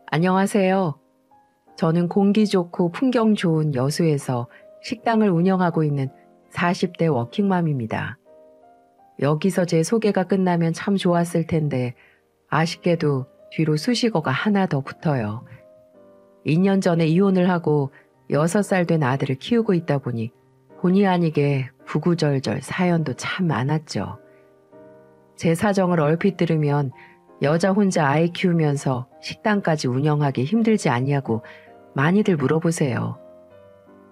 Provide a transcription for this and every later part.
안녕하세요. 저는 공기 좋고 풍경 좋은 여수에서 식당을 운영하고 있는 40대 워킹맘입니다. 여기서 제 소개가 끝나면 참 좋았을 텐데 아쉽게도 뒤로 수식어가 하나 더 붙어요. 2년 전에 이혼을 하고 6살 된 아들을 키우고 있다 보니 본의 아니게 구구절절 사연도 참 많았죠. 제 사정을 얼핏 들으면 여자 혼자 아이 키우면서 식당까지 운영하기 힘들지 않냐고 많이들 물어보세요.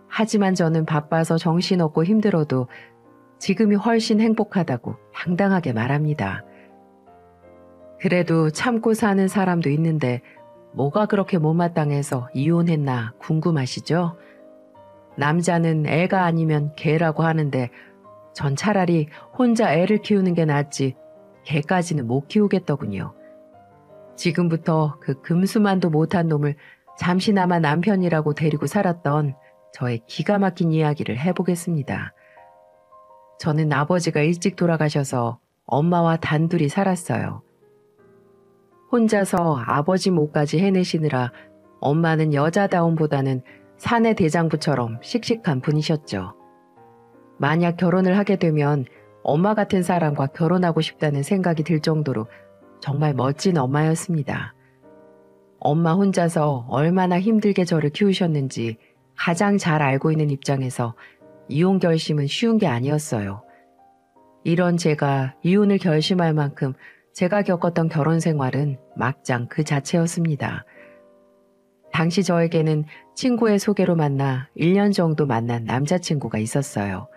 하지만 저는 바빠서 정신없고 힘들어도 지금이 훨씬 행복하다고 당당하게 말합니다. 그래도 참고 사는 사람도 있는데 뭐가 그렇게 못마땅해서 이혼했나 궁금하시죠? 남자는 애가 아니면 개라고 하는데 전 차라리 혼자 애를 키우는 게 낫지 개까지는 못 키우겠더군요. 지금부터 그 금수만도 못한 놈을 잠시나마 남편이라고 데리고 살았던 저의 기가 막힌 이야기를 해보겠습니다. 저는 아버지가 일찍 돌아가셔서 엄마와 단둘이 살았어요. 혼자서 아버지 몫까지 해내시느라 엄마는 여자다움보다는 사내 대장부처럼 씩씩한 분이셨죠. 만약 결혼을 하게 되면 엄마 같은 사람과 결혼하고 싶다는 생각이 들 정도로 정말 멋진 엄마였습니다. 엄마 혼자서 얼마나 힘들게 저를 키우셨는지 가장 잘 알고 있는 입장에서 이혼 결심은 쉬운 게 아니었어요. 이런 제가 이혼을 결심할 만큼 제가 겪었던 결혼 생활은 막장 그 자체였습니다. 당시 저에게는 친구의 소개로 만나 1년 정도 만난 남자친구가 있었어요.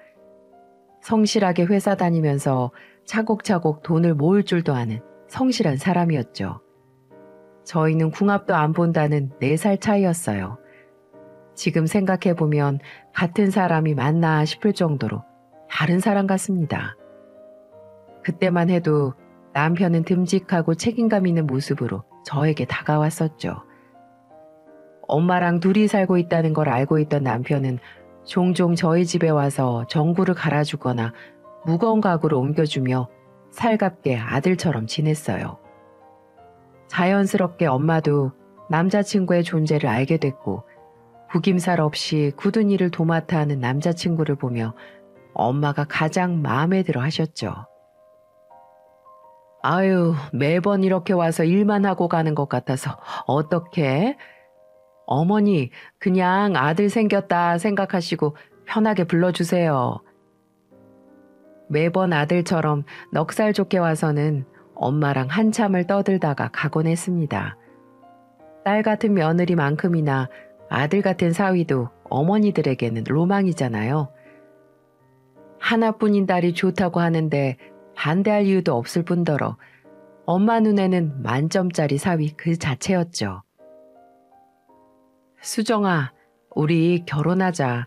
성실하게 회사 다니면서 차곡차곡 돈을 모을 줄도 아는 성실한 사람이었죠. 저희는 궁합도 안 본다는 4살 차이였어요. 지금 생각해보면 같은 사람이 맞나 싶을 정도로 다른 사람 같습니다. 그때만 해도 남편은 듬직하고 책임감 있는 모습으로 저에게 다가왔었죠. 엄마랑 둘이 살고 있다는 걸 알고 있던 남편은 종종 저희 집에 와서 전구를 갈아주거나 무거운 가구를 옮겨주며 살갑게 아들처럼 지냈어요. 자연스럽게 엄마도 남자친구의 존재를 알게 됐고 구김살 없이 굳은 일을 도맡아 하는 남자친구를 보며 엄마가 가장 마음에 들어 하셨죠. 아유, 매번 이렇게 와서 일만 하고 가는 것 같아서 어떡해? 어머니, 그냥 아들 생겼다 생각하시고 편하게 불러주세요. 매번 아들처럼 넉살 좋게 와서는 엄마랑 한참을 떠들다가 가곤 했습니다. 딸 같은 며느리만큼이나 아들 같은 사위도 어머니들에게는 로망이잖아요. 하나뿐인 딸이 좋다고 하는데 반대할 이유도 없을 뿐더러 엄마 눈에는 만점짜리 사위 그 자체였죠. 수정아, 우리 결혼하자.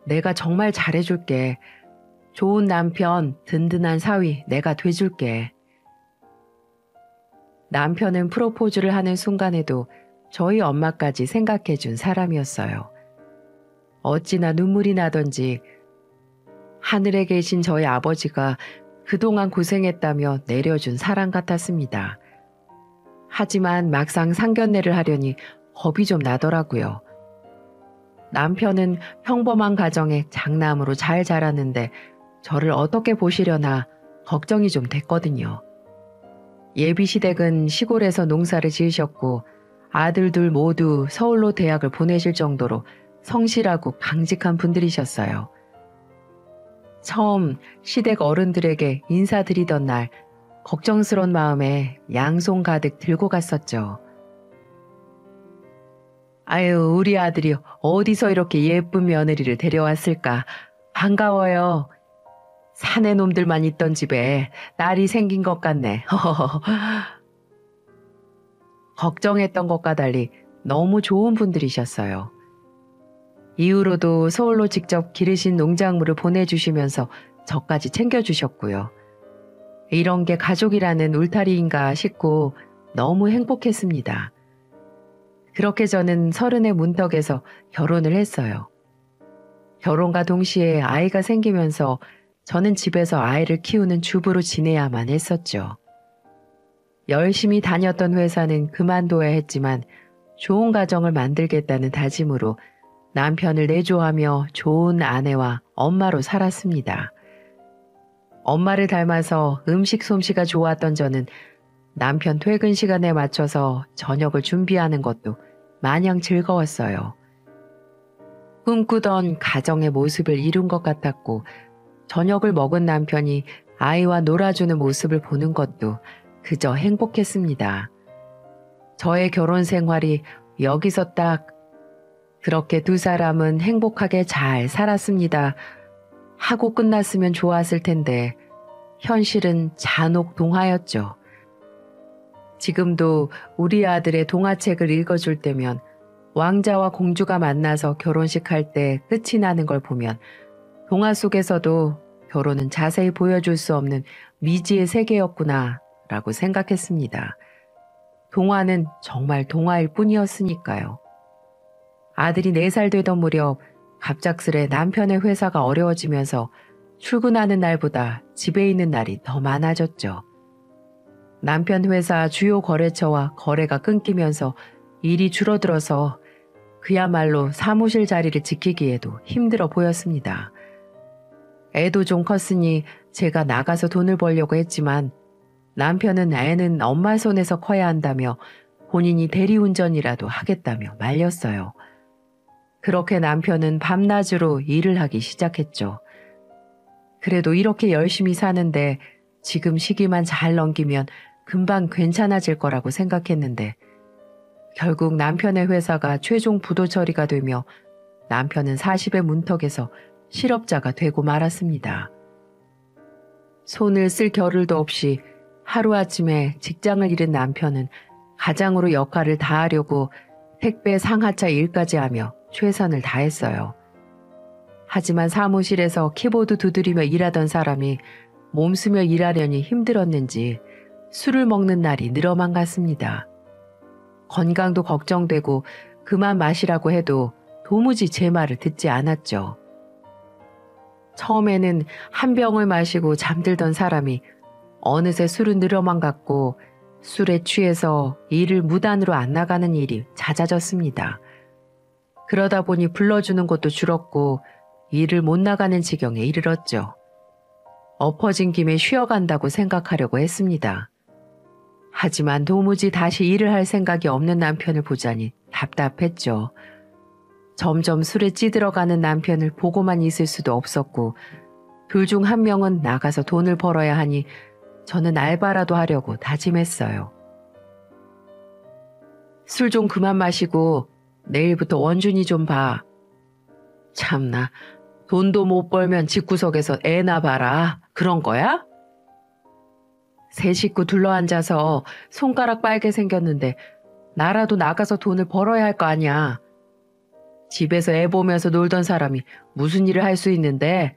내가 정말 잘해줄게. 좋은 남편, 든든한 사위 내가 돼줄게. 남편은 프로포즈를 하는 순간에도 저희 엄마까지 생각해준 사람이었어요. 어찌나 눈물이 나던지 하늘에 계신 저희 아버지가 그동안 고생했다며 내려준 사랑 같았습니다. 하지만 막상 상견례를 하려니 겁이 좀 나더라고요. 남편은 평범한 가정에 장남으로 잘 자랐는데 저를 어떻게 보시려나 걱정이 좀 됐거든요. 예비시댁은 시골에서 농사를 지으셨고 아들 둘 모두 서울로 대학을 보내실 정도로 성실하고 강직한 분들이셨어요. 처음 시댁 어른들에게 인사드리던 날 걱정스러운 마음에 양손 가득 들고 갔었죠. 아유, 우리 아들이 어디서 이렇게 예쁜 며느리를 데려왔을까? 반가워요. 사내 놈들만 있던 집에 딸이 생긴 것 같네. 걱정했던 것과 달리 너무 좋은 분들이셨어요. 이후로도 서울로 직접 기르신 농작물을 보내주시면서 저까지 챙겨주셨고요. 이런 게 가족이라는 울타리인가 싶고 너무 행복했습니다. 그렇게 저는 30의 문턱에서 결혼을 했어요. 결혼과 동시에 아이가 생기면서 저는 집에서 아이를 키우는 주부로 지내야만 했었죠. 열심히 다녔던 회사는 그만둬야 했지만 좋은 가정을 만들겠다는 다짐으로 남편을 내조하며 좋은 아내와 엄마로 살았습니다. 엄마를 닮아서 음식 솜씨가 좋았던 저는 남편 퇴근 시간에 맞춰서 저녁을 준비하는 것도 마냥 즐거웠어요. 꿈꾸던 가정의 모습을 이룬 것 같았고 저녁을 먹은 남편이 아이와 놀아주는 모습을 보는 것도 그저 행복했습니다. 저의 결혼 생활이 여기서 딱 그렇게 두 사람은 행복하게 잘 살았습니다. 하고 끝났으면 좋았을 텐데 현실은 잔혹동화였죠. 지금도 우리 아들의 동화책을 읽어줄 때면 왕자와 공주가 만나서 결혼식 할 때 끝이 나는 걸 보면 동화 속에서도 결혼은 자세히 보여줄 수 없는 미지의 세계였구나 라고 생각했습니다. 동화는 정말 동화일 뿐이었으니까요. 아들이 4살 되던 무렵 갑작스레 남편의 회사가 어려워지면서 출근하는 날보다 집에 있는 날이 더 많아졌죠. 남편 회사 주요 거래처와 거래가 끊기면서 일이 줄어들어서 그야말로 사무실 자리를 지키기에도 힘들어 보였습니다. 애도 좀 컸으니 제가 나가서 돈을 벌려고 했지만 남편은 애는 엄마 손에서 커야 한다며 본인이 대리운전이라도 하겠다며 말렸어요. 그렇게 남편은 밤낮으로 일을 하기 시작했죠. 그래도 이렇게 열심히 사는데 지금 시기만 잘 넘기면 금방 괜찮아질 거라고 생각했는데 결국 남편의 회사가 최종 부도 처리가 되며 남편은 40의 문턱에서 실업자가 되고 말았습니다. 손을 쓸 겨를도 없이 하루아침에 직장을 잃은 남편은 가장으로 역할을 다하려고 택배 상하차 일까지 하며 최선을 다했어요. 하지만 사무실에서 키보드 두드리며 일하던 사람이 몸쓰며 일하려니 힘들었는지 술을 먹는 날이 늘어만 갔습니다. 건강도 걱정되고 그만 마시라고 해도 도무지 제 말을 듣지 않았죠. 처음에는 한 병을 마시고 잠들던 사람이 어느새 술은 늘어만 갔고 술에 취해서 일을 무단으로 안 나가는 일이 잦아졌습니다. 그러다 보니 불러주는 곳도 줄었고 일을 못 나가는 지경에 이르렀죠. 엎어진 김에 쉬어간다고 생각하려고 했습니다. 하지만 도무지 다시 일을 할 생각이 없는 남편을 보자니 답답했죠. 점점 술에 찌들어가는 남편을 보고만 있을 수도 없었고 둘 중 한 명은 나가서 돈을 벌어야 하니 저는 알바라도 하려고 다짐했어요. 술 좀 그만 마시고 내일부터 원준이 좀 봐. 참나, 돈도 못 벌면 집구석에서 애나 봐라. 그런 거야? 세 식구 둘러앉아서 손가락 빨개 생겼는데 나라도 나가서 돈을 벌어야 할 거 아니야. 집에서 애 보면서 놀던 사람이 무슨 일을 할 수 있는데?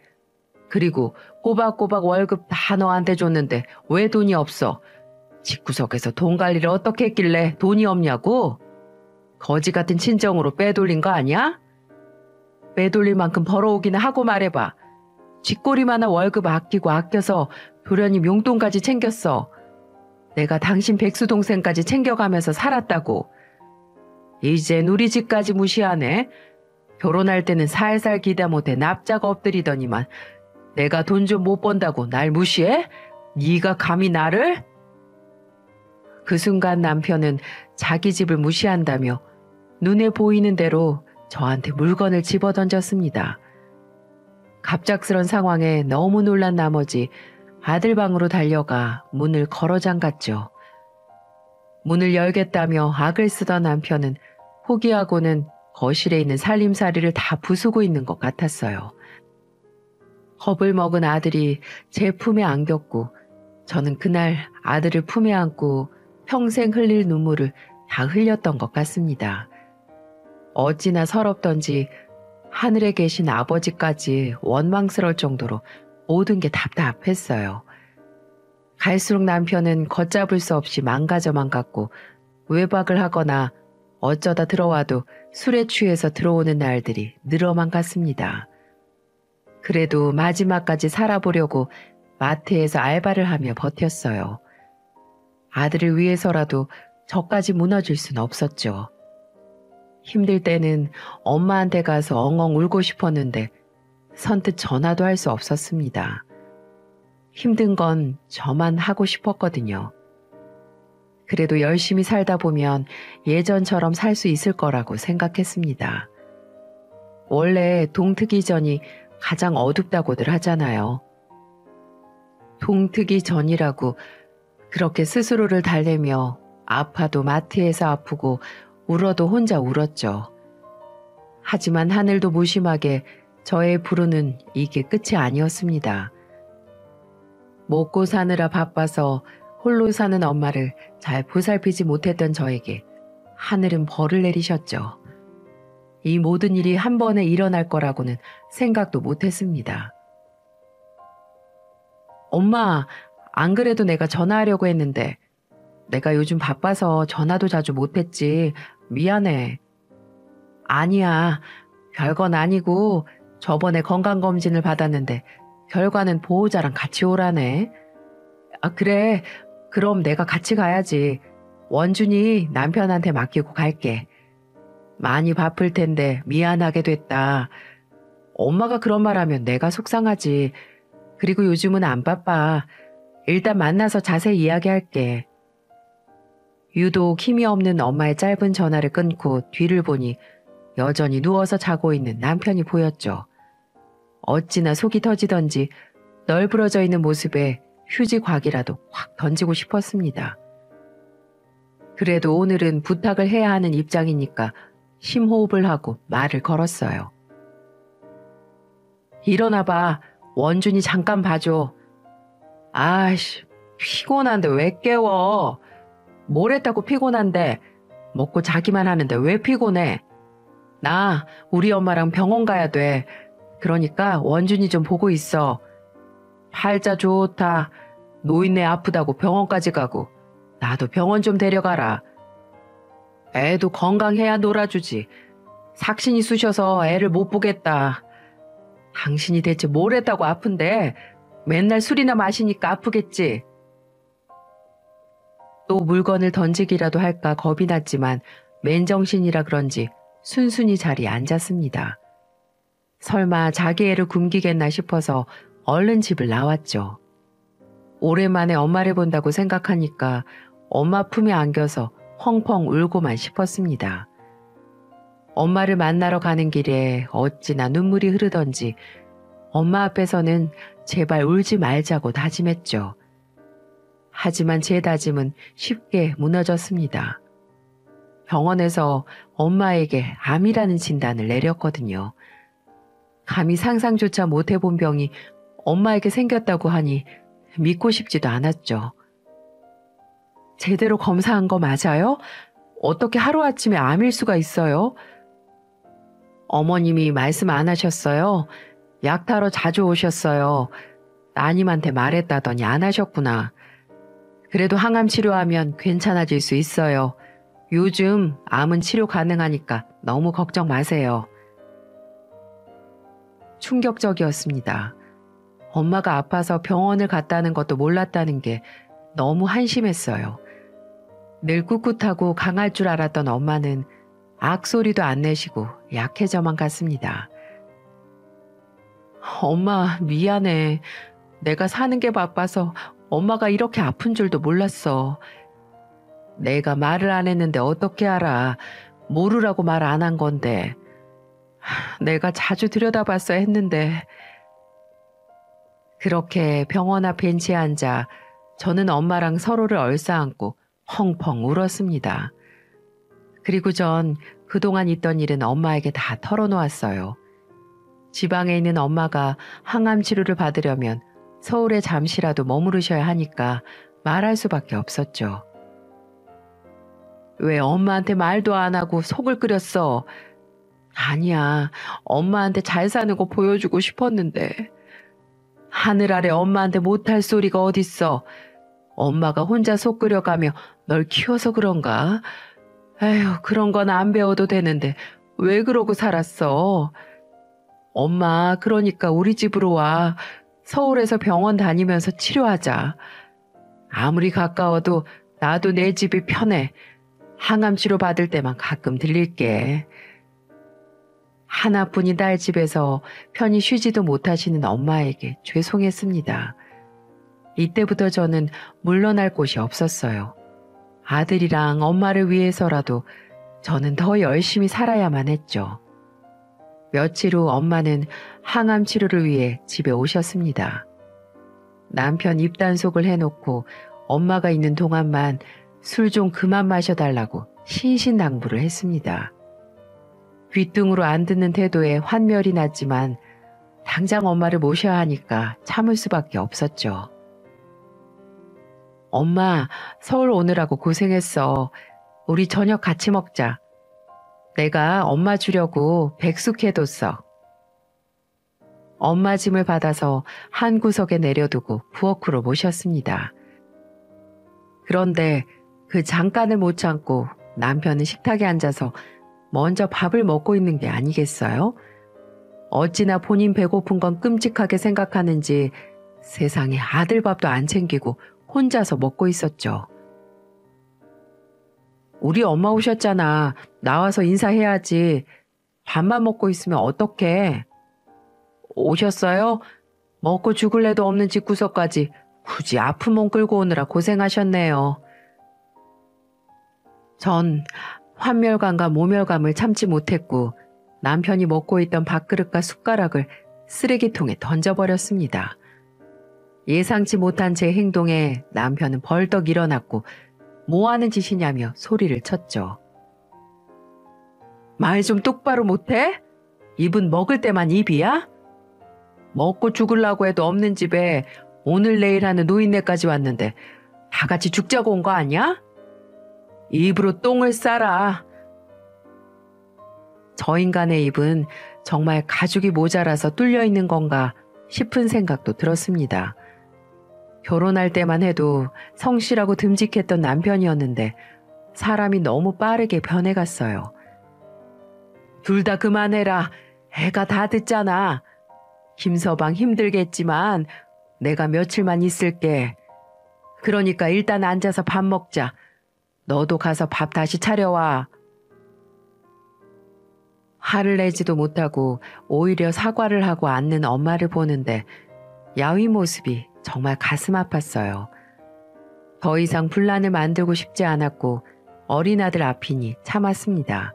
그리고 꼬박꼬박 월급 다 너한테 줬는데 왜 돈이 없어? 집구석에서 돈 관리를 어떻게 했길래 돈이 없냐고? 거지 같은 친정으로 빼돌린 거 아니야? 빼돌릴 만큼 벌어오기는 하고 말해봐. 쥐꼬리만한 월급 아끼고 아껴서 도련님 용돈까지 챙겼어. 내가 당신 백수 동생까지 챙겨가면서 살았다고. 이젠 우리 집까지 무시하네. 결혼할 때는 살살 기다 못해 납작 엎드리더니만 내가 돈 좀 못 번다고 날 무시해? 네가 감히 나를? 그 순간 남편은 자기 집을 무시한다며 눈에 보이는 대로 저한테 물건을 집어던졌습니다. 갑작스런 상황에 너무 놀란 나머지 아들 방으로 달려가 문을 걸어 잠갔죠. 문을 열겠다며 악을 쓰던 남편은 포기하고는 거실에 있는 살림살이를 다 부수고 있는 것 같았어요. 겁을 먹은 아들이 제 품에 안겼고 저는 그날 아들을 품에 안고 평생 흘릴 눈물을 다 흘렸던 것 같습니다. 어찌나 서럽던지 하늘에 계신 아버지까지 원망스러울 정도로 모든 게 답답했어요. 갈수록 남편은 걷잡을 수 없이 망가져만 갔고 외박을 하거나 어쩌다 들어와도 술에 취해서 들어오는 날들이 늘어만 갔습니다. 그래도 마지막까지 살아보려고 마트에서 알바를 하며 버텼어요. 아들을 위해서라도 저까지 무너질 순 없었죠. 힘들 때는 엄마한테 가서 엉엉 울고 싶었는데 선뜻 전화도 할 수 없었습니다. 힘든 건 저만 하고 싶었거든요. 그래도 열심히 살다 보면 예전처럼 살 수 있을 거라고 생각했습니다. 원래 동트기 전이 가장 어둡다고들 하잖아요. 동트기 전이라고 그렇게 스스로를 달래며 아파도 마트에서 아프고 울어도 혼자 울었죠. 하지만 하늘도 무심하게 저의 불운은 이게 끝이 아니었습니다. 먹고 사느라 바빠서 홀로 사는 엄마를 잘 보살피지 못했던 저에게 하늘은 벌을 내리셨죠. 이 모든 일이 한 번에 일어날 거라고는 생각도 못했습니다. 엄마, 안 그래도 내가 전화하려고 했는데 내가 요즘 바빠서 전화도 자주 못했지. 미안해. 아니야, 별건 아니고 저번에 건강검진을 받았는데 결과는 보호자랑 같이 오라네. 아, 그래. 그럼 내가 같이 가야지. 원준이 남편한테 맡기고 갈게. 많이 바쁠 텐데 미안하게 됐다. 엄마가 그런 말 하면 내가 속상하지. 그리고 요즘은 안 바빠. 일단 만나서 자세히 이야기할게. 유독 힘이 없는 엄마의 짧은 전화를 끊고 뒤를 보니 여전히 누워서 자고 있는 남편이 보였죠. 어찌나 속이 터지던지 널브러져 있는 모습에 휴지곽이라도 확 던지고 싶었습니다. 그래도 오늘은 부탁을 해야 하는 입장이니까 심호흡을 하고 말을 걸었어요. 일어나봐. 원준이 잠깐 봐줘. 아이씨, 피곤한데 왜 깨워? 뭘 했다고 피곤한데? 먹고 자기만 하는데 왜 피곤해? 나 우리 엄마랑 병원 가야 돼. 그러니까 원준이 좀 보고 있어. 팔자 좋다. 노인네 아프다고 병원까지 가고 나도 병원 좀 데려가라. 애도 건강해야 놀아주지. 삭신이 쑤셔서 애를 못 보겠다. 당신이 대체 뭘 했다고 아픈데? 맨날 술이나 마시니까 아프겠지. 또 물건을 던지기라도 할까 겁이 났지만 맨정신이라 그런지 순순히 자리에 앉았습니다. 설마 자기 애를 굶기겠나 싶어서 얼른 집을 나왔죠. 오랜만에 엄마를 본다고 생각하니까 엄마 품에 안겨서 펑펑 울고만 싶었습니다. 엄마를 만나러 가는 길에 어찌나 눈물이 흐르던지 엄마 앞에서는 제발 울지 말자고 다짐했죠. 하지만 제 다짐은 쉽게 무너졌습니다. 병원에서 엄마에게 암이라는 진단을 내렸거든요. 감히 상상조차 못 해본 병이 엄마에게 생겼다고 하니 믿고 싶지도 않았죠. 제대로 검사한 거 맞아요? 어떻게 하루아침에 암일 수가 있어요? 어머님이 말씀 안 하셨어요? 약 타러 자주 오셨어요. 따님한테 말했다더니 안 하셨구나. 그래도 항암 치료하면 괜찮아질 수 있어요. 요즘 암은 치료 가능하니까 너무 걱정 마세요. 충격적이었습니다. 엄마가 아파서 병원을 갔다는 것도 몰랐다는 게 너무 한심했어요. 늘 꿋꿋하고 강할 줄 알았던 엄마는 악소리도 안 내시고 약해져만 갔습니다. 엄마 미안해. 내가 사는 게 바빠서 엄마가 이렇게 아픈 줄도 몰랐어. 내가 말을 안 했는데 어떻게 알아. 모르라고 말 안 한 건데. 내가 자주 들여다봤어야 했는데. 그렇게 병원 앞 벤치에 앉아 저는 엄마랑 서로를 얼싸안고 펑펑 울었습니다. 그리고 전 그동안 있던 일은 엄마에게 다 털어놓았어요. 지방에 있는 엄마가 항암 치료를 받으려면 서울에 잠시라도 머무르셔야 하니까 말할 수밖에 없었죠. 왜 엄마한테 말도 안 하고 속을 끓였어? 아니야, 엄마한테 잘 사는 거 보여주고 싶었는데. 하늘 아래 엄마한테 못할 소리가 어딨어. 엄마가 혼자 속 끓여가며 널 키워서 그런가? 에휴, 그런 건 안 배워도 되는데 왜 그러고 살았어? 엄마, 그러니까 우리 집으로 와. 서울에서 병원 다니면서 치료하자. 아무리 가까워도 나도 내 집이 편해. 항암 치료 받을 때만 가끔 들릴게. 하나뿐인 딸 집에서 편히 쉬지도 못하시는 엄마에게 죄송했습니다. 이때부터 저는 물러날 곳이 없었어요. 아들이랑 엄마를 위해서라도 저는 더 열심히 살아야만 했죠. 며칠 후 엄마는 항암 치료를 위해 집에 오셨습니다. 남편 입단속을 해놓고 엄마가 있는 동안만 술 좀 그만 마셔달라고 신신당부를 했습니다. 귓등으로 안 듣는 태도에 환멸이 났지만 당장 엄마를 모셔야 하니까 참을 수밖에 없었죠. 엄마, 서울 오느라고 고생했어. 우리 저녁 같이 먹자. 내가 엄마 주려고 백숙해뒀어. 엄마 짐을 받아서 한 구석에 내려두고 부엌으로 모셨습니다. 그런데 그 잠깐을 못 참고 남편은 식탁에 앉아서 먼저 밥을 먹고 있는 게 아니겠어요? 어찌나 본인 배고픈 건 끔찍하게 생각하는지 세상에 아들 밥도 안 챙기고 혼자서 먹고 있었죠. 우리 엄마 오셨잖아. 나와서 인사해야지. 밥만 먹고 있으면 어떡해. 오셨어요? 먹고 죽을래도 없는 집구석까지 굳이 아픈 몸 끌고 오느라 고생하셨네요. 전 환멸감과 모멸감을 참지 못했고 남편이 먹고 있던 밥그릇과 숟가락을 쓰레기통에 던져버렸습니다. 예상치 못한 제 행동에 남편은 벌떡 일어났고 뭐 하는 짓이냐며 소리를 쳤죠. 말 좀 똑바로 못해? 입은 먹을 때만 입이야? 먹고 죽으려고 해도 없는 집에 오늘 내일 하는 노인네까지 왔는데 다 같이 죽자고 온 거 아니야? 입으로 똥을 싸라. 저 인간의 입은 정말 가죽이 모자라서 뚫려 있는 건가 싶은 생각도 들었습니다. 결혼할 때만 해도 성실하고 듬직했던 남편이었는데 사람이 너무 빠르게 변해갔어요. 둘 다 그만해라. 애가 다 듣잖아. 김서방 힘들겠지만 내가 며칠만 있을게. 그러니까 일단 앉아서 밥 먹자. 너도 가서 밥 다시 차려와. 화를 내지도 못하고 오히려 사과를 하고 앉는 엄마를 보는데 야위 모습이 정말 가슴 아팠어요. 더 이상 분란을 만들고 싶지 않았고 어린아들 앞이니 참았습니다.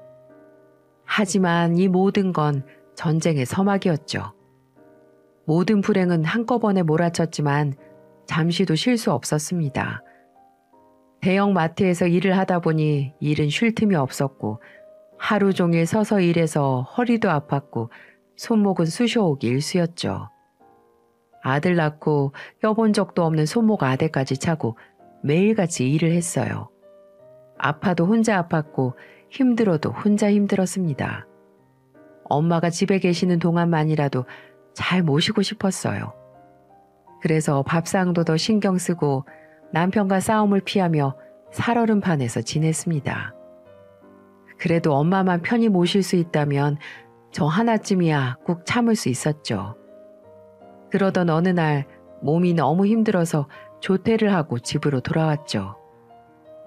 하지만 이 모든 건 전쟁의 서막이었죠. 모든 불행은 한꺼번에 몰아쳤지만 잠시도 쉴 수 없었습니다. 대형 마트에서 일을 하다 보니 일은 쉴 틈이 없었고 하루 종일 서서 일해서 허리도 아팠고 손목은 쑤셔오기 일쑤였죠. 아들 낳고 껴본 적도 없는 손목 아대까지 차고 매일같이 일을 했어요. 아파도 혼자 아팠고 힘들어도 혼자 힘들었습니다. 엄마가 집에 계시는 동안만이라도 잘 모시고 싶었어요. 그래서 밥상도 더 신경 쓰고 남편과 싸움을 피하며 살얼음판에서 지냈습니다. 그래도 엄마만 편히 모실 수 있다면 저 하나쯤이야 꼭 참을 수 있었죠. 그러던 어느 날 몸이 너무 힘들어서 조퇴를 하고 집으로 돌아왔죠.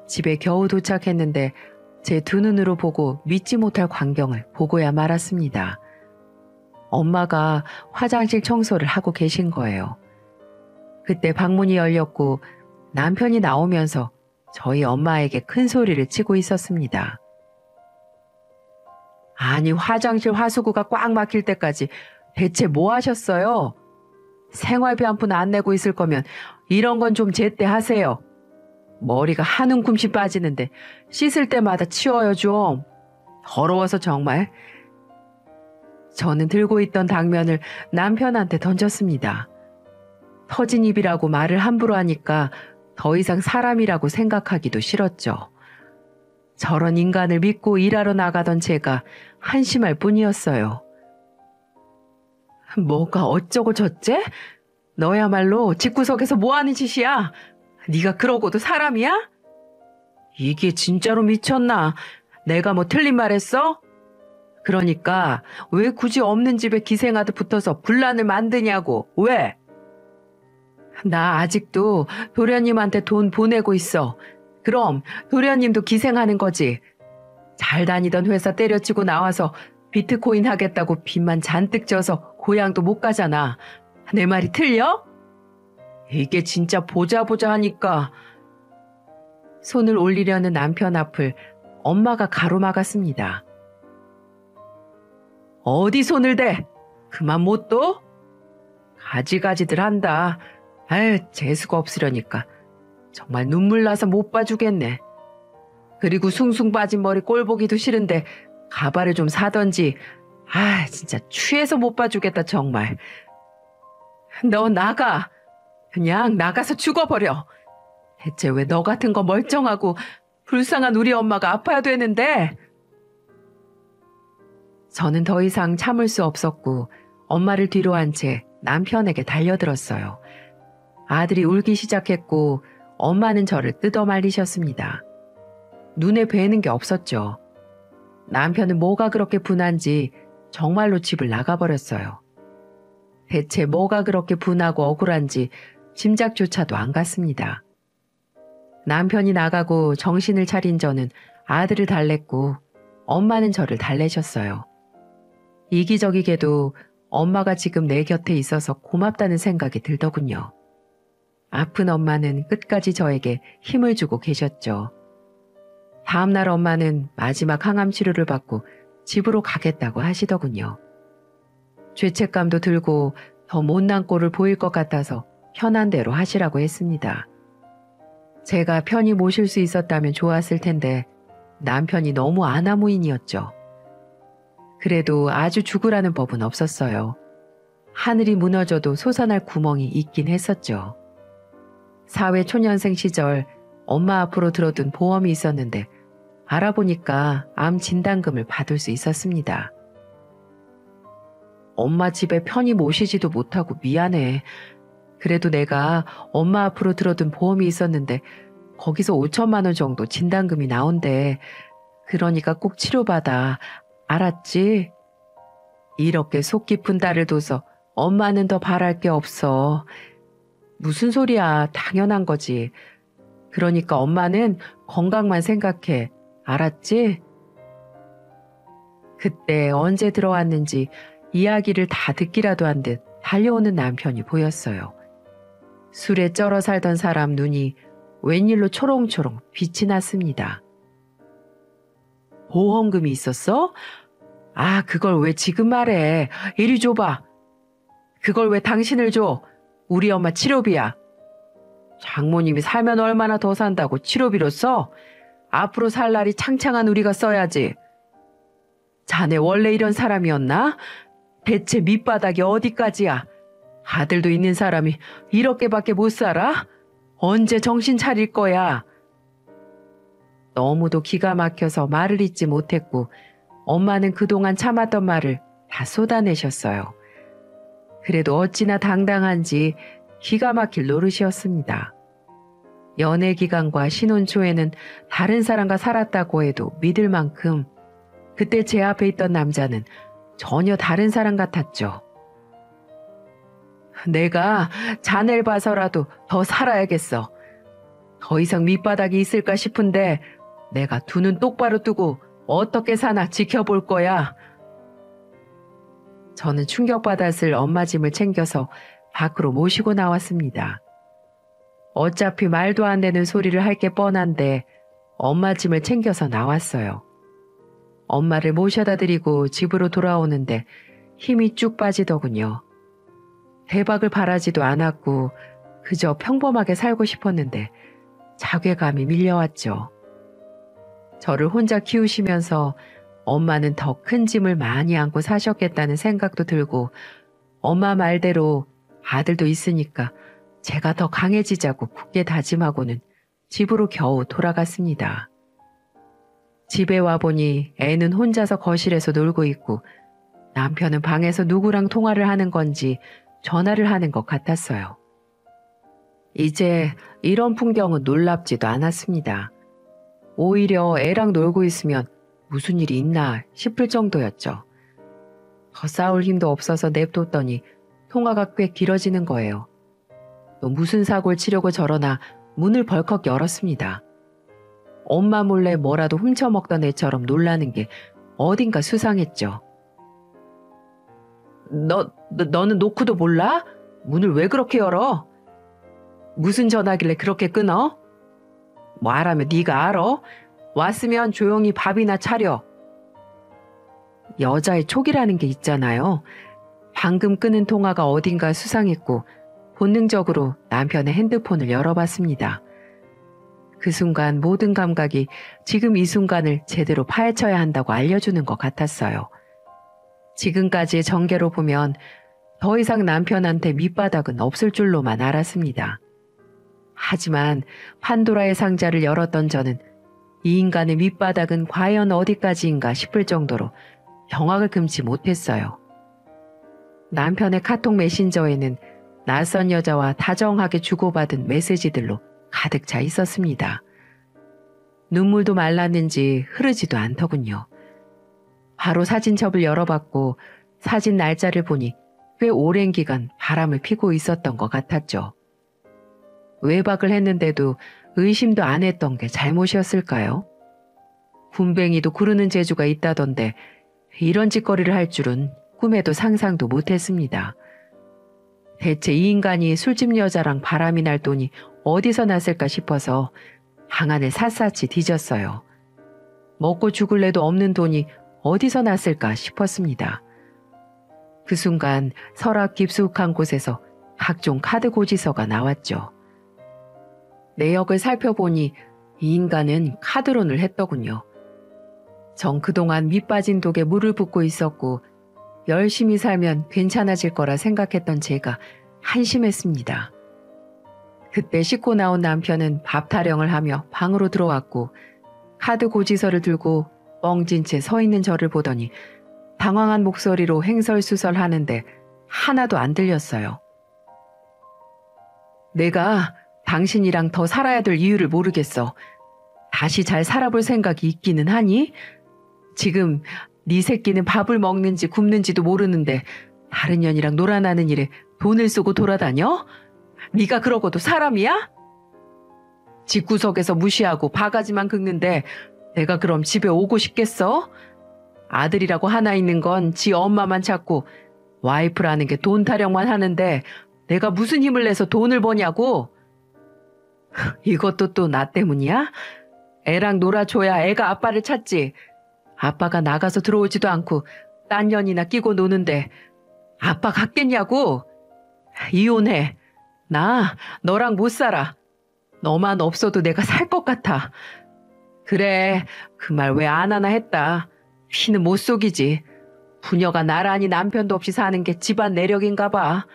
집에 겨우 도착했는데 제 두 눈으로 보고 믿지 못할 광경을 보고야 말았습니다. 엄마가 화장실 청소를 하고 계신 거예요. 그때 방문이 열렸고 남편이 나오면서 저희 엄마에게 큰 소리를 치고 있었습니다. 아니, 화장실 하수구가 꽉 막힐 때까지 대체 뭐 하셨어요? 생활비 한 푼 안 내고 있을 거면 이런 건 좀 제때 하세요. 머리가 한 움큼씩 빠지는데 씻을 때마다 치워요 좀. 더러워서 정말. 저는 들고 있던 당면을 남편한테 던졌습니다. 터진 입이라고 말을 함부로 하니까 더 이상 사람이라고 생각하기도 싫었죠. 저런 인간을 믿고 일하러 나가던 제가 한심할 뿐이었어요. 뭐가 어쩌고 저째? 너야말로 집구석에서 뭐하는 짓이야? 네가 그러고도 사람이야? 이게 진짜로 미쳤나? 내가 뭐 틀린 말 했어? 그러니까 왜 굳이 없는 집에 기생하듯 붙어서 분란을 만드냐고. 왜? 나 아직도 도련님한테 돈 보내고 있어. 그럼 도련님도 기생하는 거지. 잘 다니던 회사 때려치고 나와서 비트코인 하겠다고 빚만 잔뜩 져서 고향도 못 가잖아. 내 말이 틀려? 이게 진짜 보자 하니까. 손을 올리려는 남편 앞을 엄마가 가로막았습니다. 어디 손을 대? 그만 못 둬? 가지가지들 한다. 아유, 재수가 없으려니까. 정말 눈물 나서 못 봐주겠네. 그리고 숭숭 빠진 머리 꼴 보기도 싫은데 가발을 좀 사던지. 아, 진짜 취해서 못 봐주겠다 정말. 너 나가. 그냥 나가서 죽어버려. 대체 왜 너 같은 거 멀쩡하고 불쌍한 우리 엄마가 아파야 되는데. 저는 더 이상 참을 수 없었고 엄마를 뒤로 한 채 남편에게 달려들었어요. 아들이 울기 시작했고 엄마는 저를 뜯어말리셨습니다. 눈에 뵈는 게 없었죠. 남편은 뭐가 그렇게 분한지 정말로 집을 나가버렸어요. 대체 뭐가 그렇게 분하고 억울한지 짐작조차도 안 갔습니다. 남편이 나가고 정신을 차린 저는 아들을 달랬고 엄마는 저를 달래셨어요. 이기적이게도 엄마가 지금 내 곁에 있어서 고맙다는 생각이 들더군요. 아픈 엄마는 끝까지 저에게 힘을 주고 계셨죠. 다음날 엄마는 마지막 항암 치료를 받고 집으로 가겠다고 하시더군요. 죄책감도 들고 더 못난 꼴을 보일 것 같아서 편한 대로 하시라고 했습니다. 제가 편히 모실 수 있었다면 좋았을 텐데 남편이 너무 아나무인이었죠. 그래도 아주 죽으라는 법은 없었어요. 하늘이 무너져도 솟아날 구멍이 있긴 했었죠. 사회 초년생 시절 엄마 앞으로 들어둔 보험이 있었는데 알아보니까 암 진단금을 받을 수 있었습니다. 엄마 집에 편히 모시지도 못하고 미안해. 그래도 내가 엄마 앞으로 들어둔 보험이 있었는데 거기서 5천만 원 정도 진단금이 나온대. 그러니까 꼭 치료받아. 알았지? 이렇게 속 깊은 딸을 둬서 엄마는 더 바랄 게 없어. 무슨 소리야. 당연한 거지. 그러니까 엄마는 건강만 생각해. 알았지? 그때 언제 들어왔는지 이야기를 다 듣기라도 한 듯 달려오는 남편이 보였어요. 술에 쩔어 살던 사람 눈이 웬일로 초롱초롱 빛이 났습니다. 보험금이 있었어? 아, 그걸 왜 지금 말해. 이리 줘봐. 그걸 왜 당신을 줘. 우리 엄마 치료비야. 장모님이 살면 얼마나 더 산다고 치료비로 써? 앞으로 살 날이 창창한 우리가 써야지. 자네 원래 이런 사람이었나? 대체 밑바닥이 어디까지야? 아들도 있는 사람이 이렇게밖에 못 살아? 언제 정신 차릴 거야? 너무도 기가 막혀서 말을 잇지 못했고 엄마는 그동안 참았던 말을 다 쏟아내셨어요. 그래도 어찌나 당당한지 기가 막힐 노릇이었습니다. 연애 기간과 신혼 초에는 다른 사람과 살았다고 해도 믿을 만큼 그때 제 앞에 있던 남자는 전혀 다른 사람 같았죠. 내가 자네를 봐서라도 더 살아야겠어. 더 이상 밑바닥이 있을까 싶은데 내가 두 눈 똑바로 뜨고 어떻게 사나 지켜볼 거야. 저는 충격받았을 엄마 짐을 챙겨서 밖으로 모시고 나왔습니다. 어차피 말도 안 되는 소리를 할 게 뻔한데 엄마 짐을 챙겨서 나왔어요. 엄마를 모셔다 드리고 집으로 돌아오는데 힘이 쭉 빠지더군요. 대박을 바라지도 않았고 그저 평범하게 살고 싶었는데 자괴감이 밀려왔죠. 저를 혼자 키우시면서 엄마는 더 큰 짐을 많이 안고 사셨겠다는 생각도 들고 엄마 말대로 아들도 있으니까 제가 더 강해지자고 굳게 다짐하고는 집으로 겨우 돌아갔습니다. 집에 와보니 애는 혼자서 거실에서 놀고 있고 남편은 방에서 누구랑 통화를 하는 건지 전화를 하는 것 같았어요. 이제 이런 풍경은 놀랍지도 않았습니다. 오히려 애랑 놀고 있으면 무슨 일이 있나 싶을 정도였죠. 더 싸울 힘도 없어서 냅뒀더니 통화가 꽤 길어지는 거예요. 또 무슨 사고를 치려고 저러나 문을 벌컥 열었습니다. 엄마 몰래 뭐라도 훔쳐먹던 애처럼 놀라는 게 어딘가 수상했죠. 너는 놓고도 몰라? 문을 왜 그렇게 열어? 무슨 전화길래 그렇게 끊어? 말하면 네가 알아? 왔으면 조용히 밥이나 차려. 여자의 촉이라는 게 있잖아요. 방금 끊은 통화가 어딘가 수상했고 본능적으로 남편의 핸드폰을 열어봤습니다. 그 순간 모든 감각이 지금 이 순간을 제대로 파헤쳐야 한다고 알려주는 것 같았어요. 지금까지의 전개로 보면 더 이상 남편한테 밑바닥은 없을 줄로만 알았습니다. 하지만 판도라의 상자를 열었던 저는 이 인간의 밑바닥은 과연 어디까지인가 싶을 정도로 경악을 금치 못했어요. 남편의 카톡 메신저에는 낯선 여자와 다정하게 주고받은 메시지들로 가득 차 있었습니다. 눈물도 말랐는지 흐르지도 않더군요. 바로 사진첩을 열어봤고 사진 날짜를 보니 꽤 오랜 기간 바람을 피고 있었던 것 같았죠. 외박을 했는데도 의심도 안 했던 게 잘못이었을까요? 군뱅이도 구르는 재주가 있다던데 이런 짓거리를 할 줄은 꿈에도 상상도 못했습니다. 대체 이 인간이 술집 여자랑 바람이 날 돈이 어디서 났을까 싶어서 방안을 샅샅이 뒤졌어요. 먹고 죽을래도 없는 돈이 어디서 났을까 싶었습니다. 그 순간 서랍 깊숙한 곳에서 각종 카드 고지서가 나왔죠. 내역을 살펴보니 이 인간은 카드론을 했더군요. 전 그동안 밑빠진 독에 물을 붓고 있었고 열심히 살면 괜찮아질 거라 생각했던 제가 한심했습니다. 그때 씻고 나온 남편은 밥 타령을 하며 방으로 들어왔고 카드 고지서를 들고 뻥진 채 서 있는 저를 보더니 당황한 목소리로 횡설수설 하는데 하나도 안 들렸어요. 내가 당신이랑 더 살아야 될 이유를 모르겠어. 다시 잘 살아볼 생각이 있기는 하니? 지금 네 새끼는 밥을 먹는지 굶는지도 모르는데 다른 년이랑 놀아나는 일에 돈을 쓰고 돌아다녀? 네가 그러고도 사람이야? 집구석에서 무시하고 바가지만 긁는데 내가 그럼 집에 오고 싶겠어? 아들이라고 하나 있는 건 지 엄마만 찾고 와이프라는 게 돈 타령만 하는데 내가 무슨 힘을 내서 돈을 버냐고? 이것도 또 나 때문이야? 애랑 놀아줘야 애가 아빠를 찾지. 아빠가 나가서 들어오지도 않고 딴 년이나 끼고 노는데 아빠 같겠냐고? 이혼해. 나 너랑 못 살아. 너만 없어도 내가 살 것 같아. 그래, 그 말 왜 안 하나 했다. 피는 못 속이지. 부녀가 나란히 남편도 없이 사는 게 집안 내력인가 봐.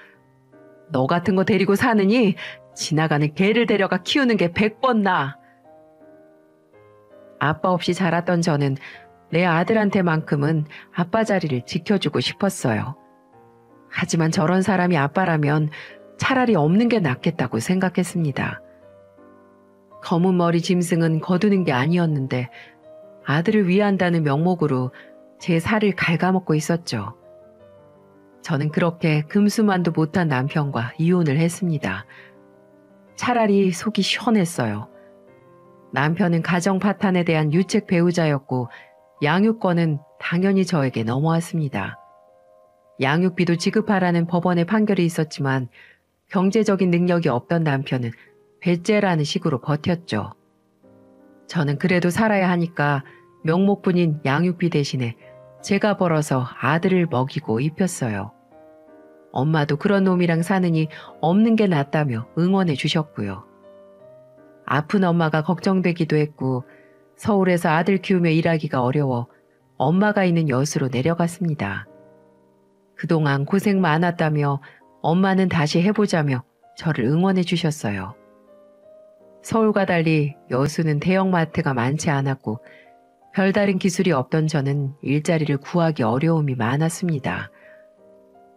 너 같은 거 데리고 사느니 지나가는 개를 데려가 키우는 게 100번 나아. 아빠 없이 자랐던 저는 내 아들한테만큼은 아빠 자리를 지켜주고 싶었어요. 하지만 저런 사람이 아빠라면 차라리 없는 게 낫겠다고 생각했습니다. 검은 머리 짐승은 거두는 게 아니었는데 아들을 위한다는 명목으로 제 살을 갉아먹고 있었죠. 저는 그렇게 금수만도 못한 남편과 이혼을 했습니다. 차라리 속이 시원했어요. 남편은 가정 파탄에 대한 유책 배우자였고 양육권은 당연히 저에게 넘어왔습니다. 양육비도 지급하라는 법원의 판결이 있었지만 경제적인 능력이 없던 남편은 배째라는 식으로 버텼죠. 저는 그래도 살아야 하니까 명목뿐인 양육비 대신에 제가 벌어서 아들을 먹이고 입혔어요. 엄마도 그런 놈이랑 사느니 없는 게 낫다며 응원해 주셨고요. 아픈 엄마가 걱정되기도 했고 서울에서 아들 키우며 일하기가 어려워 엄마가 있는 여수로 내려갔습니다. 그동안 고생 많았다며 엄마는 다시 해보자며 저를 응원해 주셨어요. 서울과 달리 여수는 대형마트가 많지 않았고 별다른 기술이 없던 저는 일자리를 구하기 어려움이 많았습니다.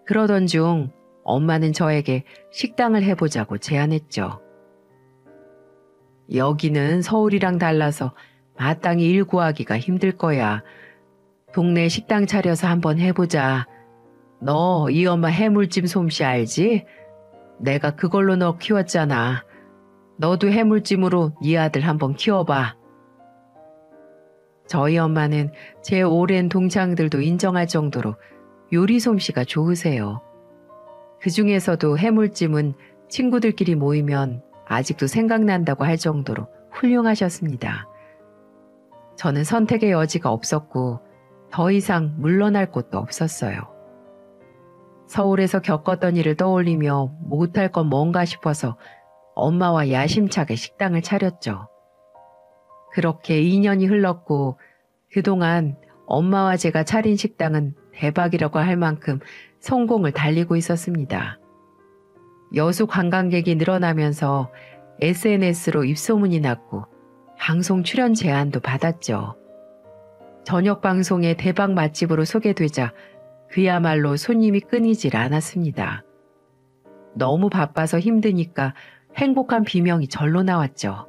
그러던 중 엄마는 저에게 식당을 해보자고 제안했죠. 여기는 서울이랑 달라서 마땅히 일 구하기가 힘들 거야. 동네 식당 차려서 한번 해보자. 너 이 엄마 해물찜 솜씨 알지? 내가 그걸로 너 키웠잖아. 너도 해물찜으로 네 아들 한번 키워봐. 저희 엄마는 제 오랜 동창들도 인정할 정도로 요리 솜씨가 좋으세요. 그 중에서도 해물찜은 친구들끼리 모이면 아직도 생각난다고 할 정도로 훌륭하셨습니다. 저는 선택의 여지가 없었고 더 이상 물러날 곳도 없었어요. 서울에서 겪었던 일을 떠올리며 못할 건 뭔가 싶어서 엄마와 야심차게 식당을 차렸죠. 그렇게 2년이 흘렀고 그동안 엄마와 제가 차린 식당은 대박이라고 할 만큼 성공을 달리고 있었습니다. 여수 관광객이 늘어나면서 SNS로 입소문이 났고 방송 출연 제안도 받았죠. 저녁 방송에 대박 맛집으로 소개되자 그야말로 손님이 끊이질 않았습니다. 너무 바빠서 힘드니까 행복한 비명이 절로 나왔죠.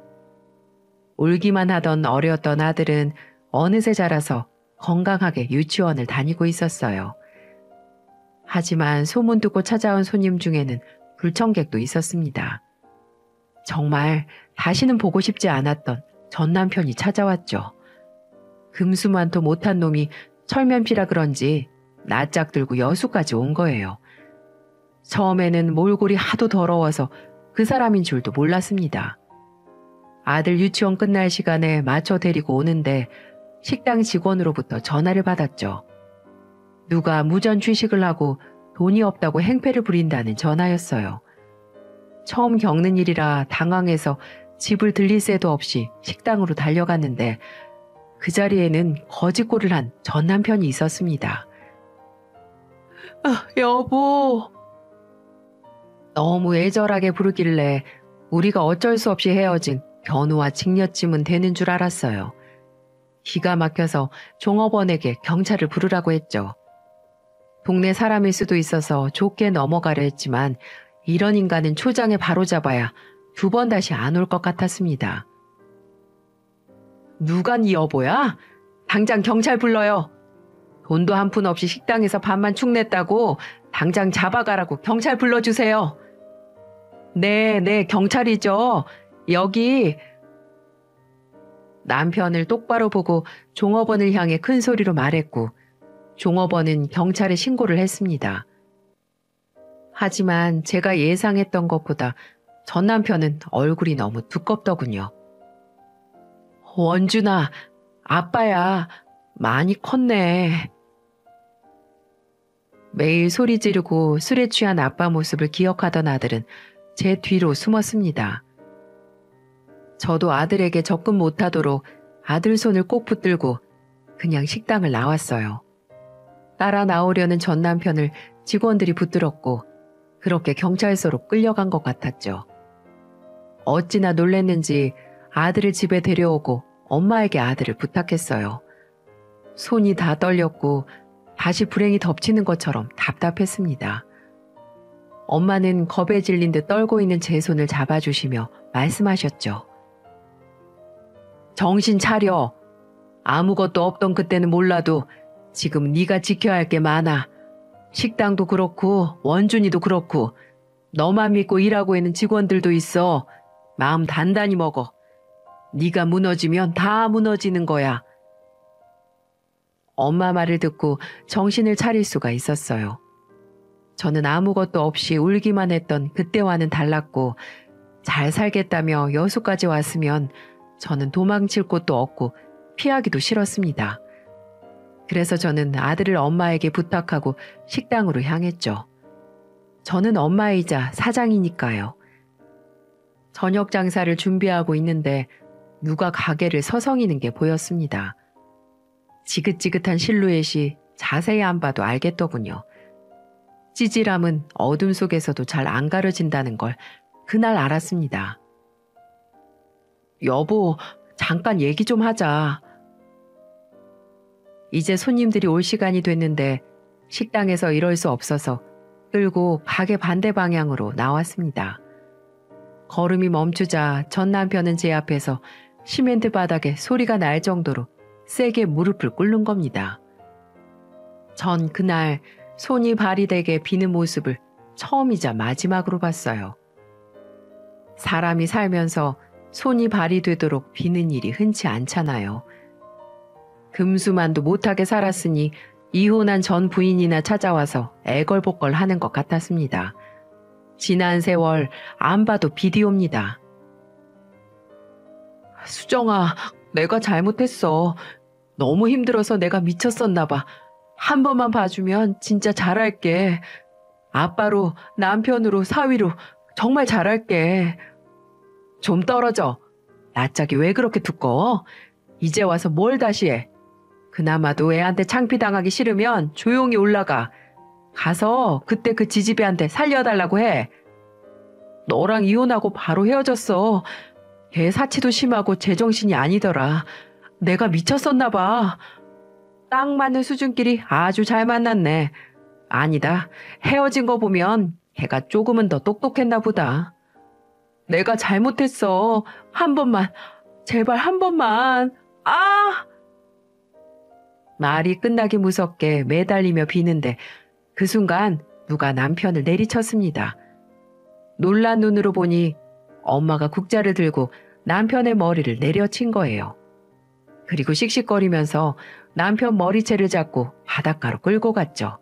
울기만 하던 어렸던 아들은 어느새 자라서 건강하게 유치원을 다니고 있었어요. 하지만 소문 듣고 찾아온 손님 중에는 불청객도 있었습니다. 정말 다시는 보고 싶지 않았던 전 남편이 찾아왔죠. 금수만도 못한 놈이 철면피라 그런지 낯짝 들고 여수까지 온 거예요. 처음에는 몰골이 하도 더러워서 그 사람인 줄도 몰랐습니다. 아들 유치원 끝날 시간에 맞춰 데리고 오는데 식당 직원으로부터 전화를 받았죠. 누가 무전 취식을 하고 돈이 없다고 행패를 부린다는 전화였어요. 처음 겪는 일이라 당황해서 집을 들릴 새도 없이 식당으로 달려갔는데 그 자리에는 거짓골을 한 전 남편이 있었습니다. 여보. 너무 애절하게 부르길래 우리가 어쩔 수 없이 헤어진 견우와 직녀쯤은 되는 줄 알았어요. 기가 막혀서 종업원에게 경찰을 부르라고 했죠. 동네 사람일 수도 있어서 좋게 넘어가려 했지만 이런 인간은 초장에 바로잡아야 2번 다시 안 올 것 같았습니다. 누가 네 여보야? 당장 경찰 불러요. 돈도 한 푼 없이 식당에서 밥만 축냈다고 당장 잡아가라고 경찰 불러주세요. 네, 경찰이죠. 여기. 남편을 똑바로 보고 종업원을 향해 큰 소리로 말했고 종업원은 경찰에 신고를 했습니다. 하지만 제가 예상했던 것보다 전 남편은 얼굴이 너무 두껍더군요. 원준아, 아빠야. 많이 컸네. 매일 소리 지르고 술에 취한 아빠 모습을 기억하던 아들은 제 뒤로 숨었습니다. 저도 아들에게 접근 못하도록 아들 손을 꼭 붙들고 그냥 식당을 나왔어요. 따라 나오려는 전 남편을 직원들이 붙들었고 그렇게 경찰서로 끌려간 것 같았죠. 어찌나 놀랬는지 아들을 집에 데려오고 엄마에게 아들을 부탁했어요. 손이 다 떨렸고 다시 불행이 덮치는 것처럼 답답했습니다. 엄마는 겁에 질린 듯 떨고 있는 제 손을 잡아주시며 말씀하셨죠. 정신 차려. 아무것도 없던 그때는 몰라도 지금 네가 지켜야 할 게 많아. 식당도 그렇고 원준이도 그렇고 너만 믿고 일하고 있는 직원들도 있어. 마음 단단히 먹어. 네가 무너지면 다 무너지는 거야. 엄마 말을 듣고 정신을 차릴 수가 있었어요. 저는 아무것도 없이 울기만 했던 그때와는 달랐고 잘 살겠다며 여수까지 왔으면 저는 도망칠 곳도 없고 피하기도 싫었습니다. 그래서 저는 아들을 엄마에게 부탁하고 식당으로 향했죠. 저는 엄마이자 사장이니까요. 저녁 장사를 준비하고 있는데 누가 가게를 서성이는 게 보였습니다. 지긋지긋한 실루엣이 자세히 안 봐도 알겠더군요. 찌질함은 어둠 속에서도 잘 안 가려진다는 걸 그날 알았습니다. 여보, 잠깐 얘기 좀 하자. 이제 손님들이 올 시간이 됐는데 식당에서 이럴 수 없어서 끌고 가게 반대 방향으로 나왔습니다. 걸음이 멈추자 전 남편은 제 앞에서 시멘트 바닥에 소리가 날 정도로 세게 무릎을 꿇는 겁니다. 전 그날 손이 발이 되게 비는 모습을 처음이자 마지막으로 봤어요. 사람이 살면서 손이 발이 되도록 비는 일이 흔치 않잖아요. 금수만도 못하게 살았으니 이혼한 전 부인이나 찾아와서 애걸복걸 하는 것 같았습니다. 지난 세월 안 봐도 비디오입니다. 수정아, 내가 잘못했어. 너무 힘들어서 내가 미쳤었나 봐. 한 번만 봐주면 진짜 잘할게. 아빠로, 남편으로, 사위로 정말 잘할게. 좀 떨어져. 낯짝이 왜 그렇게 두꺼워? 이제 와서 뭘 다시 해? 그나마도 애한테 창피당하기 싫으면 조용히 올라가. 가서 그때 그 지지배한테 살려달라고 해. 너랑 이혼하고 바로 헤어졌어. 걔 사치도 심하고 제정신이 아니더라. 내가 미쳤었나 봐. 딱 맞는 수준끼리 아주 잘 만났네. 아니다. 헤어진 거 보면 걔가 조금은 더 똑똑했나 보다. 내가 잘못했어. 한 번만. 제발 한 번만. 아! 말이 끝나기 무섭게 매달리며 비는데 그 순간 누가 남편을 내리쳤습니다. 놀란 눈으로 보니 엄마가 국자를 들고 남편의 머리를 내려친 거예요. 그리고 씩씩거리면서 남편 머리채를 잡고 바닷가로 끌고 갔죠.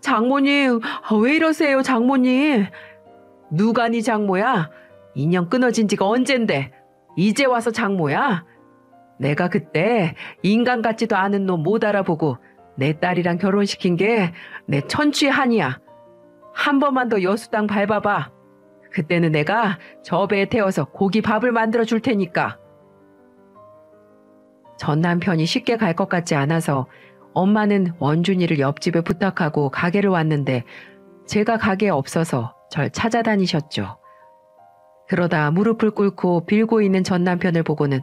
장모님, 왜 이러세요, 장모님? 누가 네 장모야? 인연 끊어진 지가 언젠데 이제 와서 장모야? 내가 그때 인간 같지도 않은 놈 못 알아보고 내 딸이랑 결혼시킨 게 내 천추의 한이야. 한 번만 더 여수당 밟아봐. 그때는 내가 저 배에 태워서 고기 밥을 만들어 줄 테니까. 전 남편이 쉽게 갈 것 같지 않아서 엄마는 원준이를 옆집에 부탁하고 가게를 왔는데 제가 가게에 없어서 절 찾아다니셨죠. 그러다 무릎을 꿇고 빌고 있는 전 남편을 보고는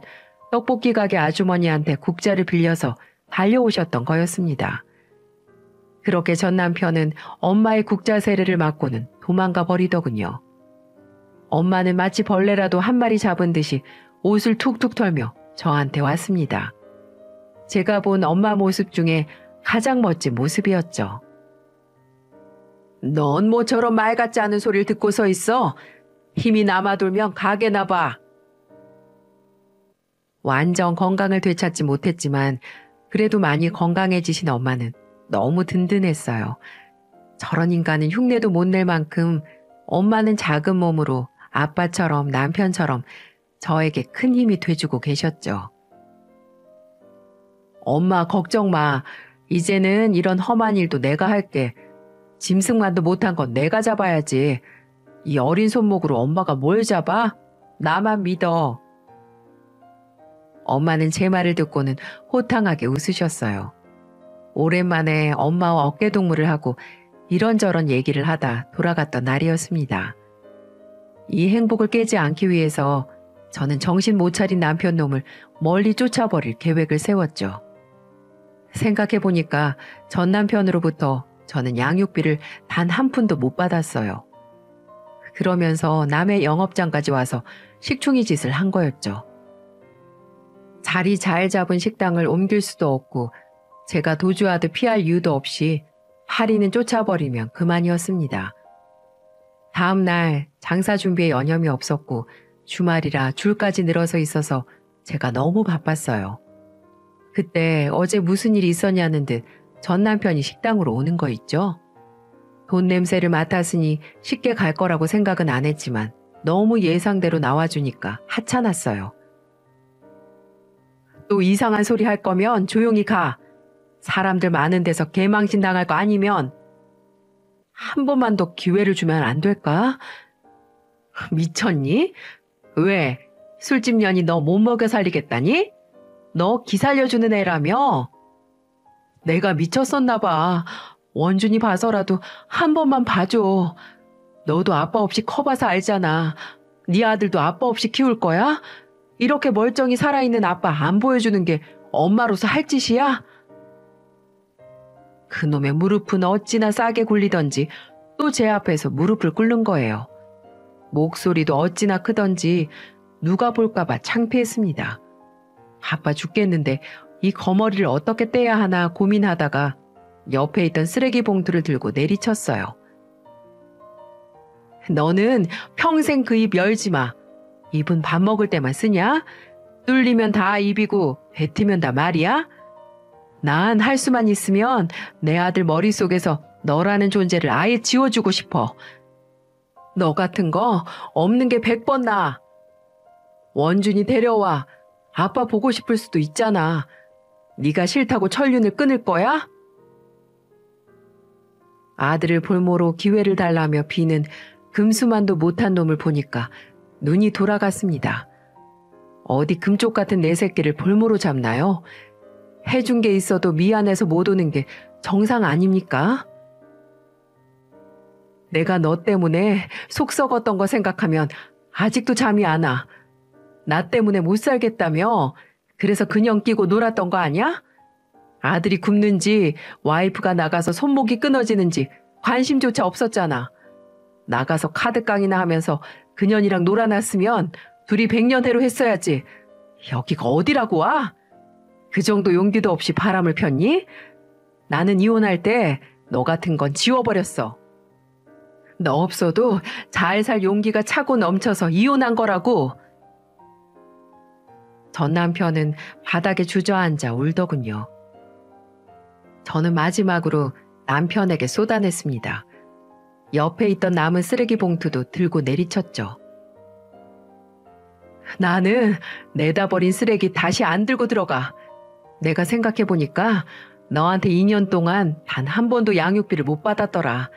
떡볶이 가게 아주머니한테 국자를 빌려서 달려오셨던 거였습니다. 그렇게 전 남편은 엄마의 국자 세례를 맞고는 도망가 버리더군요. 엄마는 마치 벌레라도 한 마리 잡은 듯이 옷을 툭툭 털며 저한테 왔습니다. 제가 본 엄마 모습 중에 가장 멋진 모습이었죠. 넌 모처럼 말 같지 않은 소리를 듣고 서 있어. 힘이 남아돌면 가게나 봐. 완전 건강을 되찾지 못했지만 그래도 많이 건강해지신 엄마는 너무 든든했어요. 저런 인간은 흉내도 못 낼 만큼 엄마는 작은 몸으로 아빠처럼 남편처럼 저에게 큰 힘이 돼주고 계셨죠. 엄마 걱정 마. 이제는 이런 험한 일도 내가 할게. 짐승만도 못한 건 내가 잡아야지. 이 어린 손목으로 엄마가 뭘 잡아? 나만 믿어. 엄마는 제 말을 듣고는 호탕하게 웃으셨어요. 오랜만에 엄마와 어깨동무를 하고 이런저런 얘기를 하다 돌아갔던 날이었습니다. 이 행복을 깨지 않기 위해서 저는 정신 못 차린 남편 놈을 멀리 쫓아버릴 계획을 세웠죠. 생각해보니까 전 남편으로부터 저는 양육비를 단 한 푼도 못 받았어요. 그러면서 남의 영업장까지 와서 식충이 짓을 한 거였죠. 자리 잘 잡은 식당을 옮길 수도 없고 제가 도주하듯 피할 이유도 없이 할인은 쫓아버리면 그만이었습니다. 다음 날 장사 준비에 여념이 없었고 주말이라 줄까지 늘어서 있어서 제가 너무 바빴어요. 그때 어제 무슨 일이 있었냐는 듯 전 남편이 식당으로 오는 거 있죠? 돈 냄새를 맡았으니 쉽게 갈 거라고 생각은 안 했지만 너무 예상대로 나와주니까 하찮았어요. 또 이상한 소리 할 거면 조용히 가. 사람들 많은 데서 개망신 당할 거 아니면 한 번만 더 기회를 주면 안 될까? 미쳤니? 왜? 술집 년이 너 못 먹여 살리겠다니? 너 기 살려주는 애라며? 내가 미쳤었나 봐. 원준이 봐서라도 한 번만 봐줘. 너도 아빠 없이 커봐서 알잖아. 네 아들도 아빠 없이 키울 거야? 이렇게 멀쩡히 살아있는 아빠 안 보여주는 게 엄마로서 할 짓이야? 그놈의 무릎은 어찌나 싸게 굴리던지 또 제 앞에서 무릎을 꿇는 거예요. 목소리도 어찌나 크던지 누가 볼까봐 창피했습니다. 바빠 죽겠는데 이 거머리를 어떻게 떼야 하나 고민하다가 옆에 있던 쓰레기 봉투를 들고 내리쳤어요. 너는 평생 그 입 열지 마. 입은 밥 먹을 때만 쓰냐? 뚫리면 다 입이고 뱉으면 다 말이야? 난 할 수만 있으면 내 아들 머릿속에서 너라는 존재를 아예 지워주고 싶어. 너 같은 거 없는 게 100번 나아. 원준이 데려와. 아빠 보고 싶을 수도 있잖아. 네가 싫다고 천륜을 끊을 거야? 아들을 볼모로 기회를 달라며 비는 금수만도 못한 놈을 보니까 눈이 돌아갔습니다. 어디 금쪽 같은 내 새끼를 볼모로 잡나요? 해준 게 있어도 미안해서 못 오는 게 정상 아닙니까? 내가 너 때문에 속 썩었던 거 생각하면 아직도 잠이 안 와. 나 때문에 못 살겠다며? 그래서 그냥 끼고 놀았던 거 아니야? 아들이 굶는지 와이프가 나가서 손목이 끊어지는지 관심조차 없었잖아. 나가서 카드깡이나 하면서 그년이랑 놀아놨으면 둘이 백년해로 했어야지. 여기가 어디라고 와? 그 정도 용기도 없이 바람을 폈니? 나는 이혼할 때 너 같은 건 지워버렸어. 너 없어도 잘 살 용기가 차고 넘쳐서 이혼한 거라고. 전 남편은 바닥에 주저앉아 울더군요. 저는 마지막으로 남편에게 쏟아냈습니다. 옆에 있던 남은 쓰레기 봉투도 들고 내리쳤죠. 나는 내다 버린 쓰레기 다시 안 들고 들어가. 내가 생각해보니까 너한테 2년 동안 단 한 번도 양육비를 못 받았더라.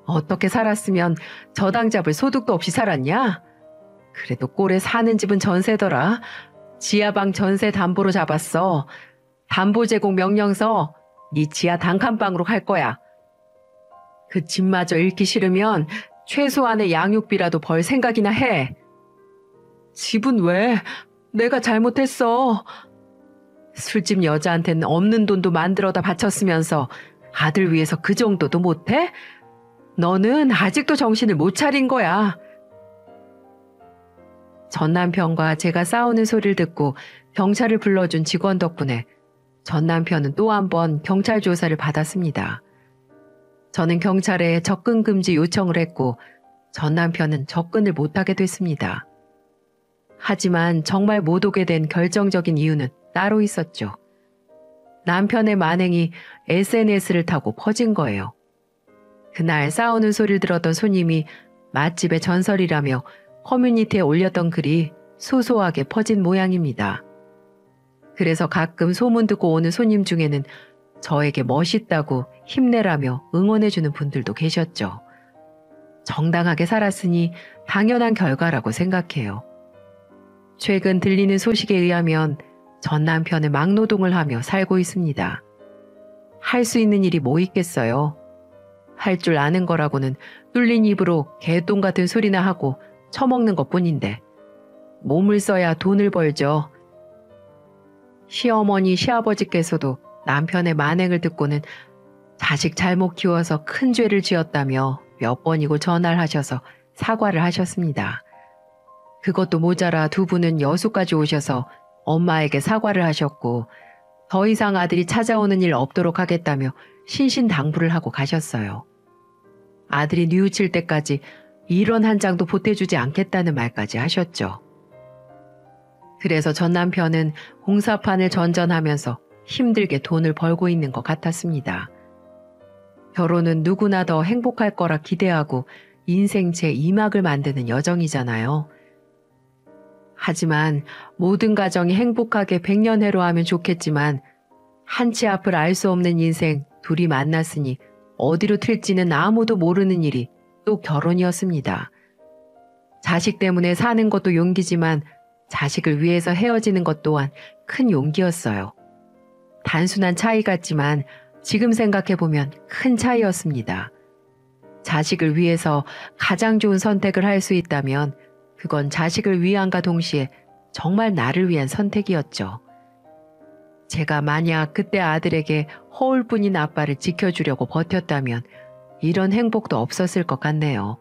어떻게 살았으면 저당 잡을 소득도 없이 살았냐? 그래도 꼴에 사는 집은 전세더라. 지하방 전세 담보로 잡았어. 담보 제공 명령서 네 지하 단칸방으로 갈 거야. 그 집마저 잃기 싫으면 최소한의 양육비라도 벌 생각이나 해. 집은 왜? 내가 잘못했어. 술집 여자한테는 없는 돈도 만들어다 바쳤으면서 아들 위해서 그 정도도 못해? 너는 아직도 정신을 못 차린 거야. 전 남편과 제가 싸우는 소리를 듣고 경찰을 불러준 직원 덕분에 전 남편은 또 한 번 경찰 조사를 받았습니다. 저는 경찰에 접근 금지 요청을 했고 전 남편은 접근을 못하게 됐습니다. 하지만 정말 못 오게 된 결정적인 이유는 따로 있었죠. 남편의 만행이 SNS를 타고 퍼진 거예요. 그날 싸우는 소리를 들었던 손님이 맛집의 전설이라며 커뮤니티에 올렸던 글이 소소하게 퍼진 모양입니다. 그래서 가끔 소문 듣고 오는 손님 중에는 저에게 멋있다고 힘내라며 응원해주는 분들도 계셨죠. 정당하게 살았으니 당연한 결과라고 생각해요. 최근 들리는 소식에 의하면 전 남편은 막노동을 하며 살고 있습니다. 할 수 있는 일이 뭐 있겠어요? 할 줄 아는 거라고는 뚫린 입으로 개똥 같은 소리나 하고 처먹는 것뿐인데 몸을 써야 돈을 벌죠. 시어머니, 시아버지께서도 남편의 만행을 듣고는 자식 잘못 키워서 큰 죄를 지었다며 몇 번이고 전화를 하셔서 사과를 하셨습니다. 그것도 모자라 두 분은 여수까지 오셔서 엄마에게 사과를 하셨고 더 이상 아들이 찾아오는 일 없도록 하겠다며 신신당부를 하고 가셨어요. 아들이 뉘우칠 때까지 1원 한 장도 보태주지 않겠다는 말까지 하셨죠. 그래서 전 남편은 공사판을 전전하면서 힘들게 돈을 벌고 있는 것 같았습니다. 결혼은 누구나 더 행복할 거라 기대하고 인생 제2막을 만드는 여정이잖아요. 하지만 모든 가정이 행복하게 백년해로 하면 좋겠지만 한치 앞을 알 수 없는 인생 둘이 만났으니 어디로 튈지는 아무도 모르는 일이 또 결혼이었습니다. 자식 때문에 사는 것도 용기지만 자식을 위해서 헤어지는 것 또한 큰 용기였어요. 단순한 차이 같지만 지금 생각해보면 큰 차이였습니다. 자식을 위해서 가장 좋은 선택을 할 수 있다면 그건 자식을 위함과 동시에 정말 나를 위한 선택이었죠. 제가 만약 그때 아들에게 허울뿐인 아빠를 지켜주려고 버텼다면 이런 행복도 없었을 것 같네요.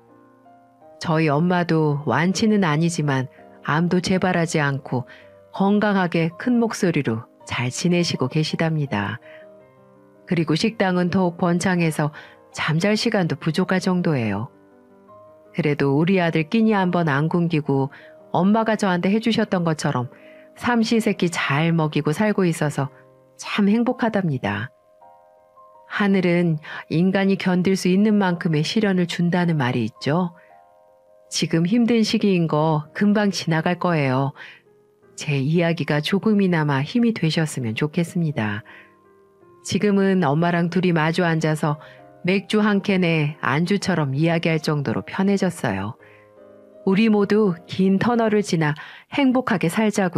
저희 엄마도 완치는 아니지만 암도 재발하지 않고 건강하게 큰 목소리로 잘 지내시고 계시답니다. 그리고 식당은 더욱 번창해서 잠잘 시간도 부족할 정도예요. 그래도 우리 아들 끼니 한번 안 굶기고 엄마가 저한테 해주셨던 것처럼 삼시세끼 잘 먹이고 살고 있어서 참 행복하답니다. 하늘은 인간이 견딜 수 있는 만큼의 시련을 준다는 말이 있죠. 지금 힘든 시기인 거 금방 지나갈 거예요. 제 이야기가 조금이나마 힘이 되셨으면 좋겠습니다. 지금은 엄마랑 둘이 마주 앉아서 맥주 한 캔에 안주처럼 이야기할 정도로 편해졌어요. 우리 모두 긴 터널을 지나 행복하게 살자고요.